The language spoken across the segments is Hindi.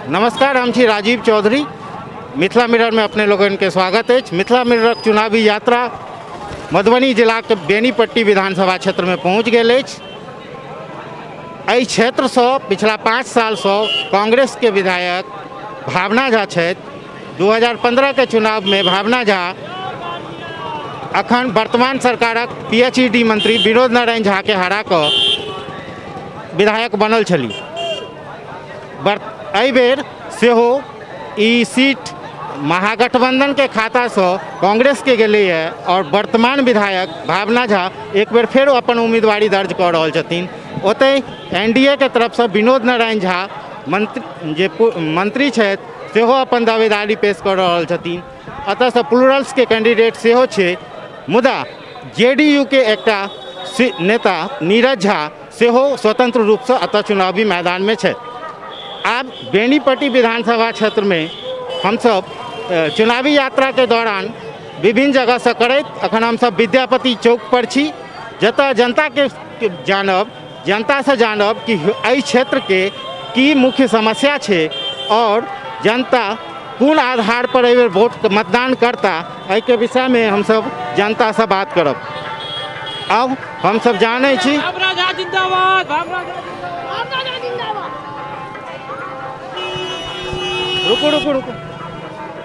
नमस्कार, हम छी राजीव चौधरी। मिथिला मिरर में अपने लोगन के स्वागत है। मिथिला मिरर चुनावी यात्रा मधुबनी जिला के बेनीपट्टी विधानसभा क्षेत्र में पहुँच गए। एहि क्षेत्र से पिछला 5 साल से कांग्रेस के विधायक भावना झा छथि। 2015 के चुनाव में भावना झा अखन वर्तमान सरकारक PhD मंत्री विनोद नारायण झा के हरा कऽ विधायक बनल छली। एहि बेर सेहो ई सीट महागठबंधन के खाता से कांग्रेस के गेलै है और वर्तमान विधायक भावना झा एक बेर फेर अपन उम्मीदवारी दर्ज कऽ रहल छथिन। ओतहि NDA के तरफ से विनोद नारायण झा मंत्री छथि सेहो अपन दावेदारी पेश कऽ रहल छथिन। अतः से प्लूरल्स के कैंडिडेट सेहो छै, मुदा JDU के एकटा नेता नीरज झा सेहो स्वतंत्र रूप से अतः चुनावी मैदान में छथि। आब बेनीपट्टी विधानसभा क्षेत्र में हम सब चुनावी यात्रा के दौरान विभिन्न जगह से करैत अखन हम सब विद्यापति चौक पर छी, जतऽ जनता से जानब कि एहि क्षेत्र के की मुख्य समस्या छै और जनता कोन आधार पर एहि बेर वोट मतदान करता, एहि के विषय में हम सब जनता से बात करब। अब हम सब जानै छी रुकू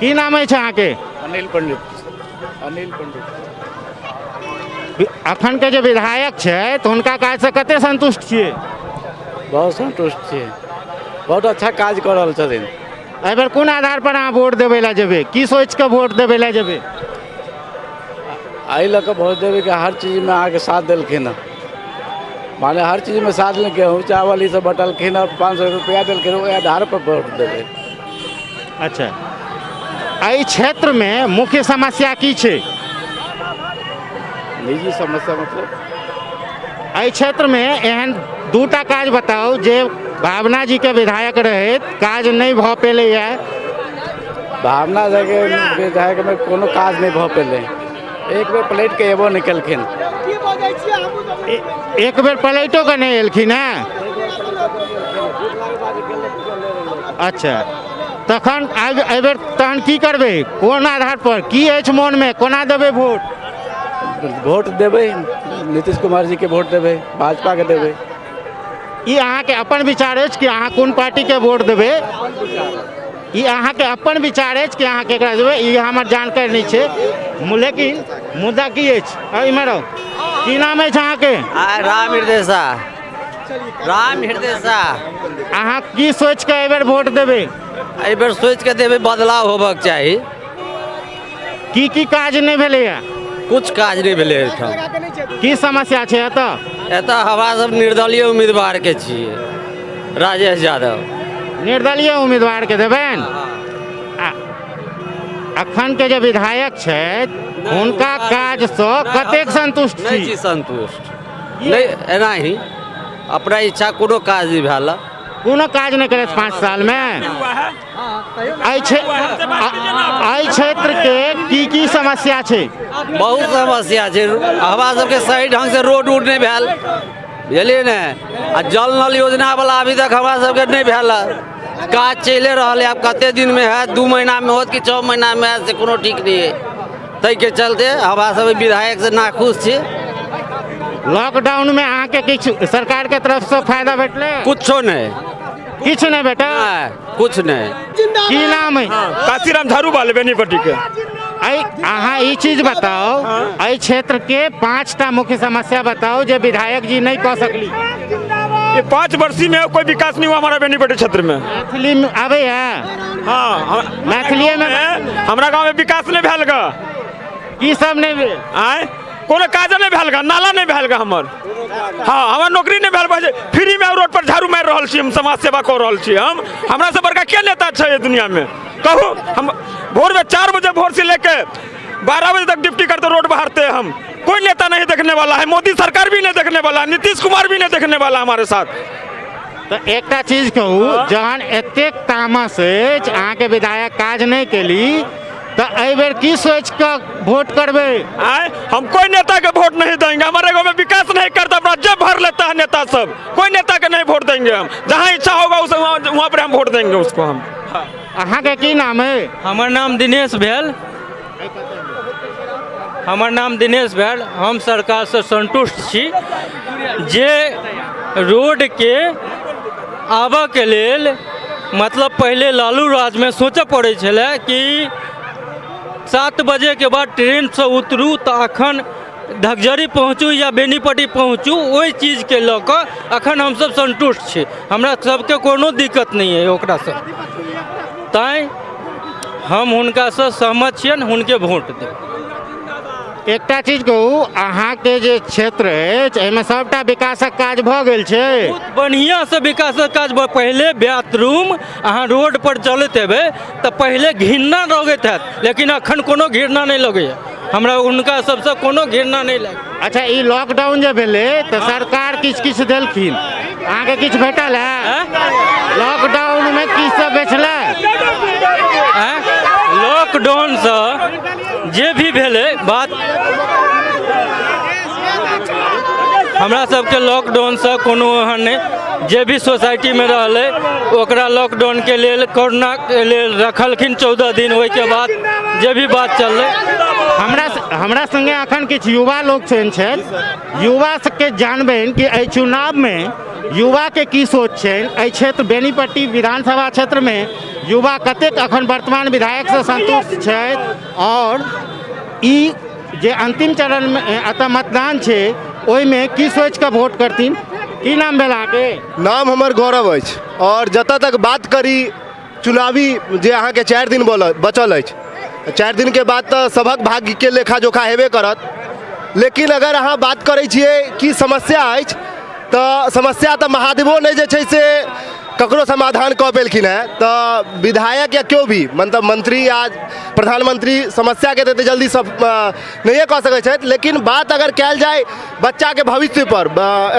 की नाम है अहाँके? अनिल पंडित। अखन के जो विधायक छै तो उनका काज से कते संतुष्ट छियै? बहुत संतुष्ट छियै, बहुत अच्छा काज कर रहल छथिन। एहि बेर कोन आधार पर अहाँ वोट देबै लए जेबै? की सोच के वोट देबै लए जेबै? एहि लऽ कऽ वोट देबै कि हर चीज में अहाँके साथ देलखिन हँ, माने हर चीज में साथ देलखिन। गेहूँ चावल ई सब बटलखिन और 500 रुपया देलखिन, ओहि आधार पर वोट देबै। अच्छा, एहि क्षेत्र में मुख्य समस्या की छै? निजी समस्या मतलब एहि क्षेत्र में एहन दूटा काज बताओ जे भावना जी के विधायक रहे काज नहीं भऽ पेलैया। भावना जगह विधायक में कोनो काज नहीं भऽ पेलै। एक बेर प्लेट के एबो नहीं केलखिन। एक बेर प्लेटो के नहीं एलखिन है। अच्छा, तखन एहि बेर तहन की करबै? कोन आधार पर, की अछि मोन में, कोना देबै वोट? वोट देबै नीतीश कुमार जी के वोट देबै, भाजपा के देबै। ई अहाँ के अपन विचार अछि कि अहाँ कोन पार्टी के वोट देबै? ई अहाँ के अपन विचार अछि कि अहाँ केकरा देबै? ई हमर जानकारी नहीं छै, लेकिन मुद्दा की अछि? इम्हर आउ, की नाम अछि अहाँ के? राम हृदय शाह। अहाँ की सोच के एहि बेर वोट देबै? एहि बेर सोच के देबै बदलाव होबक चाही। की काज नहीं भेलैया? कुछ काज नहीं भेलै एहिठाम। की समस्या छै एतऽ? एतऽ हवा सब निर्दलीय उम्मीदवार के छियै, राजेश यादव। निर्दलीय उम्मीदवार के देबनि? अखन के जे विधायक छथि हुनका काज से कतेक संतुष्ट छी? नहीं छी संतुष्ट, नहीं एनाही अपना इच्छा कोनो काज नहीं भेल। कोनो काज नहीं करे 5 साल में। एहि क्षेत्र के की समस्या छै? बहुत समस्या छै। हवा सबके सही ढंग से रोड उड नहीं भेल, बुझलियै ने। आ जल नल योजना वाला अभी तक हमरा सबके नहीं भेल। काज चले रहा है, अब कते दिन में है, 2 महीना में होत कि 6 महीना में है, से कोनो ठीक नहीं है। तै के चलते हवा सब विधायक से नाखुश छी। लॉकडाउन में अहाँ के किछु सरकार के तरफ से फायदा भेटले? कुछो नहीं, किछु नहीं भेटल? कुछ नहीं। की नाम है? काशीराम झारू वाले बेनीपट्टी के। अहाँ ई चीज बताओ, एहि क्षेत्र के 5टा मुख्य समस्या बताओ जो विधायक जी नहीं कह सकली। ये 5 वर्षी में कोई विकास नहीं हुआ हमारा बेनीपट्टी क्षेत्र में। मैथिली में आबे है? हाँ, मैथिली में हमारा गांव में विकास नहीं भेल गा। की सब नहीं भेल? आय कोनो काज नहीं भेल गा, नाला नहीं भेल गा हमर। हाँ, हमार नौकरी नहीं भेल, फ्री में रोड पर झाड़ू मार रहल छी, हम समाज सेवा कर रहल छी। हमरा से बड़का के नेता छै ये दुनिया में कहू? हम भोर में 4 बजे भोर से लेके 12 बजे तक ड्यूटी करते रोड बहारते। हम कोई नेता नहीं देखने वाला है, मोदी सरकार भी नहीं देखने वाला, नीतीश कुमार भी नहीं देखने वाला हमारे साथ। तो एक चीज कहू, जहन एतेक तामस अछि अहाँ के विधायक काज नहीं केली तो एहि बेर की सोच कर वोट करबे? हम कोई नेता के वोट नहीं देंगे। हमारे गांव में विकास नहीं करता, अपना जब भर लेता है नेता सब। कोई नेता के नहीं वोट देंगे हम। जहाँ इच्छा होगा वहाँ पर हम वोट देंगे उसको हम। अहाँ के की नाम है? हमर नाम दिनेश भेल। हमर नाम दिनेश भेल। हम सरकार से संतुष्ट छी जे रोड के आबऽ के लेल मतलब पहले लालू राज में सोचऽ पड़ै छलै कि 7 बजे के बाद ट्रेन से उतरू तऽ अखन धकजरी पहुँचू या बेनीपट्टी पहुँचू, ओहि चीज के लऽ कऽ अखन हमसब संतुष्ट छी। हमरा सबके कोनो दिक्कत नहीं है ओकरा से, तैं हम हुनका से सहमत छियनि, हुनके वोट देब। एकटा चीज कहू, अहाँ के जे क्षेत्र अछि एहिमे सबटा विकासक काज भऽ गेल छै? बहुत बढ़िया से विकासक काज पहले बाथरूम अहाँ रोड पर चलैत हेबै तऽ पहले घृणा लगैत हैत, लेकिन अखन कोनो घृणा नहीं लगैए। हमरा हुनका सबसे कोनो घृणा नहीं लगे। अच्छा, ई लॉकडाउन जे भेलै तऽ सरकार किछु देलखिन, अहाँके किछु भेटल है? लॉकडाउन में की सब बेचलै? लॉकडाउन से जे भी भेलै बात, हमरा सबके लॉकडाउन से कोनो एहन नहीं। जे भी सोसाइटी में रहलै ओकरा लॉकडाउन के लेल कोरोना के लेल रखलखिन 14 दिन। ओहि के बाद जे भी बात चललै, हमरा संगे अखन किछु युवा लोग छथि, युवा सबके जानबनि कि एहि चुनाव में युवा के की सोच छनि। एहि क्षेत्र बेनीपट्टी विधानसभा क्षेत्र में युवा कतेक अखन वर्तमान विधायक से संतुष्ट छथि, और ई जे अंतिम चरण में अतः मतदान छै ओहिमे की सोच कऽ वोट करथिन? की नाम भेल अहाँके? नाम हमर गौरव अछि। और जतऽ तक बात करी चुनावी जे अहाँके 4 दिन बचल अछि, 4 दिन के बाद तऽ सभक भाग्य के लेखा जोखा हेबे करत। लेकिन अगर अहाँ बात करै छियै कि समस्या अछि तऽ समस्या तऽ महादेवो नहि जे छै से ककरो समाधान कऽ पेलखिन है। तऽ विधायक या केओ भी मतलब मंत्री या प्रधानमंत्री समस्या के तऽ जल्दी सब नहीं कह सकै छथि। लेकिन बात अगर कयल जाए बच्चा के भविष्य पर,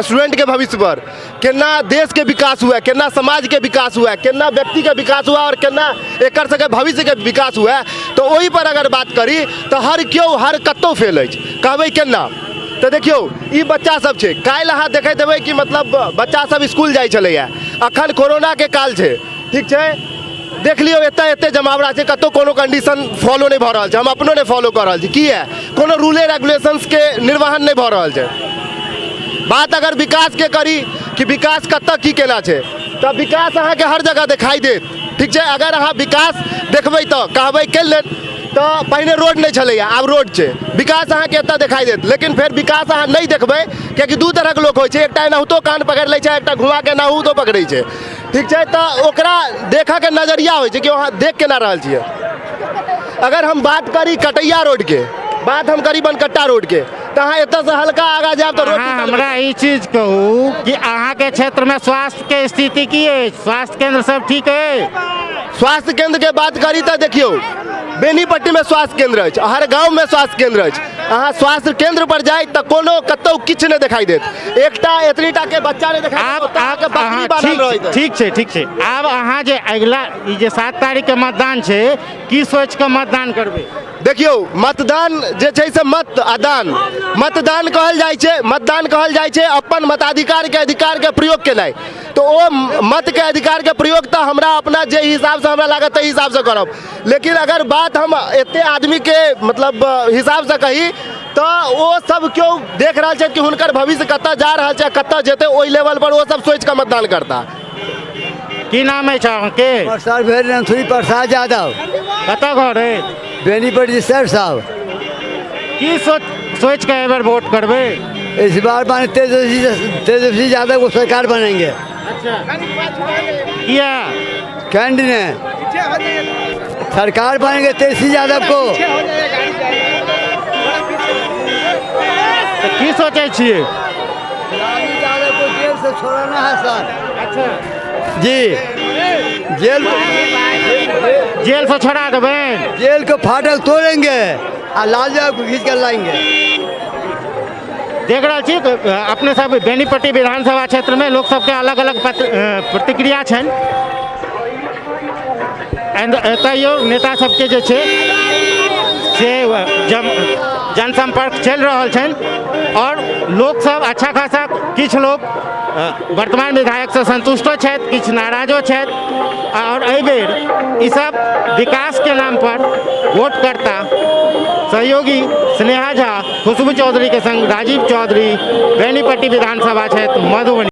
स्टूडेंट के भविष्य पर, केना देश के विकास हुआ, केना समाज के विकास हुआ, केना व्यक्ति के विकास हुआ और केना एकर सबके भविष्य के विकास हुआ, तो ओहि पर अगर बात करी तो हर केओ हर कतौ फेल अछि। कहबै केना तो देखियो ई बच्चा सब छै, काल्हि अहाँ देखैत हेबै कि मतलब बच्चा सब स्कूल जाइ छलैया, अखन कोरोना के काल छै, ठीक छै। देख लियो एते जमावड़ा छै, कतौ कोनो कंडीशन फॉलो नहीं भऽ रहल छै। हम अपनो नहीं फॉलो कर रहल छी, की है कोनो रूले रेगुलेशंस के निर्वहन नहीं भऽ रहल छै। बात अगर विकास के करी कि विकास कतऽ की केना छै, तऽ विकास अहाँके हर जगह दिखाई देत, ठीक छै। अगर अहाँ विकास देखबै तऽ कहबै केल तो पहले रोड नहीं छलैया, आब रोड छै, विकास अहाँके एतऽ दिखाई देत। लेकिन फिर विकास अहाँ नहीं देखबै, कियाकि दू तरह के लोग होइ छै, एकटा एनाहुतो कान पकड़ लै छै, एकटा घुमा के एनाहुतो पकड़ै छै, ठीक छै। तऽ ओकरा देखऽ के नजरिया होइ छै कि अहाँ देख केना रहल छियै। अगर हम बात करी कटैया रोड के, बात हम करी बनकट्टा रोड के, तो अहाँ एतऽ से हल्का आगा जायब तो रोड हमरा ई चीज कहू कि अहाँ के क्षेत्र में स्वास्थ्य के स्थिति की है? स्वास्थ्य केंद्र सब ठीक है? स्वास्थ्य केंद्र के बात करी तो देखियो बेनीपट्टी में स्वास्थ्य केंद्र अछि, हर गांव में स्वास्थ्य केंद्र अछि। अहाँ स्वास्थ्य केंद्र पर जाए तो कोनो कतौ किछु नहीं दिखाई देत, एकटा एतनीटा के बच्चा नहीं दिखाई देत। ठीक छै। आब अहाँ जे अगिला ई जे 7 तारीख के मतदान छै, की सोच के मतदान करबै? देखियो मतदान जे छै से मतदान कहल जाइ छै, मतदान कहल जाइ छै अपन मताधिकार के अधिकार के प्रयोग केनाइ। तो ओ मत के अधिकार के प्रयोग तो हमरा अपना जे हिसाब से हमरा लागत ताहि हिसाब से करब। लेकिन अगर बात हम एते आदमी के मतलब हिसाब से कही तो वो सब क्यों देख रहा है कि हुनकर भविष्य कतऽ जा रहा है, कतऽ जेते, ओहि लेवल पर वो सब सोच के मतदान करता। की नाम है अहाँके? सर भेल रणथुरी प्रसाद यादव। कतऽ घर है? बेनीपट्टी सर साहब। की सोच के एबर वोट करबै? इस बार माने तेजस्वी यादव को सरकार बनेंगे। अच्छा, किया? कैंडिडेट सरकार बनेंगे तेजस्वी यादव को। तो की सोचे छिए? यादव को जेल से छोड़ना है सर। अच्छा जी, जेल से छोड़ा देबै? जेल को फाटक तोड़ेंगे और लाल यादव को खींच कर लाएंगे। देख रहल छी अपने सब बेनीपट्टी विधानसभा क्षेत्र में लोग सबके अलग अलग प्रतिक्रिया छनि। एतहियो नेता सबके जे छै से जनसंपर्क चलि रहल छनि, और लोग सब अच्छा खासा किछु लोग वर्तमान विधायक से संतुष्टो छथि, किछु नाराजो छथि और एहि बेर ई सब विकास के नाम पर वोट करता। सहयोगी स्नेहा झा, खुशबू चौधरी के संग राजीव चौधरी, बेनीपट्टी विधानसभा क्षेत्र, मधुबनी।